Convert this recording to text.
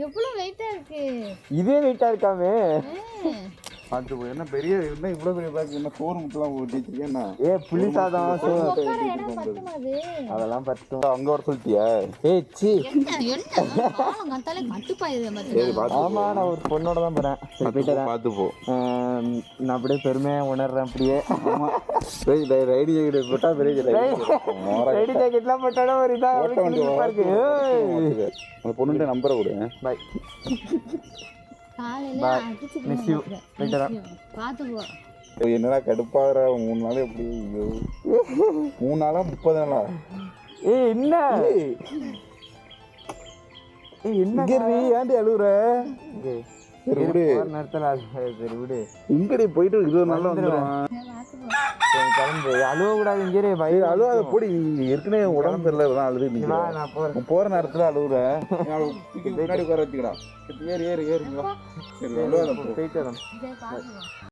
எவ்வளவு வெயிட்டா இருக்கு. இதே வெயிட்டா இருக்காமே. பார்த்து போய் என்ன பெரிய என்ன இவ்வளோ பெரிய பேக் என்ன சோறு முட்டெல்லாம் ஊட்டிச்சிருக்கேன் என்ன புளி சாதம் அதெல்லாம் பத்தும் அங்கே வர சொல்லிட்டியா சி ஆமா நான் ஒரு பொண்ணோட தான் போறேன். பார்த்து போ நான் அப்படியே பெருமையா உணர்றேன். அப்படியே ரைடு ஜாக்கெட் போட்டா பெரிய ரைடு ஜாக்கெட்லாம் போட்டாலும் ஒரு இதா இருக்கு. அந்த பொண்ணுகிட்ட நம்பரை கொடு. பாய். என்னடா கடுப்பாகிற 3 நாள் எப்படி 3 நாளா 30 நாளா என்ன ஏன்டி அழுகுற இங்கடி போயிட்டு 20 நாள்ல வந்துடும் கிளம்பு. அழுவ கூடாது. இங்கே அழுவாத போடி ஏற்கனவே உடம்பு தெரியல அழுது போற நேரத்துல அழுகுற முன்னாடி உட்கார வச்சுக்கடா ஏறு ஏறு ஏறுங்க சரி அழுவாத போயிட்டு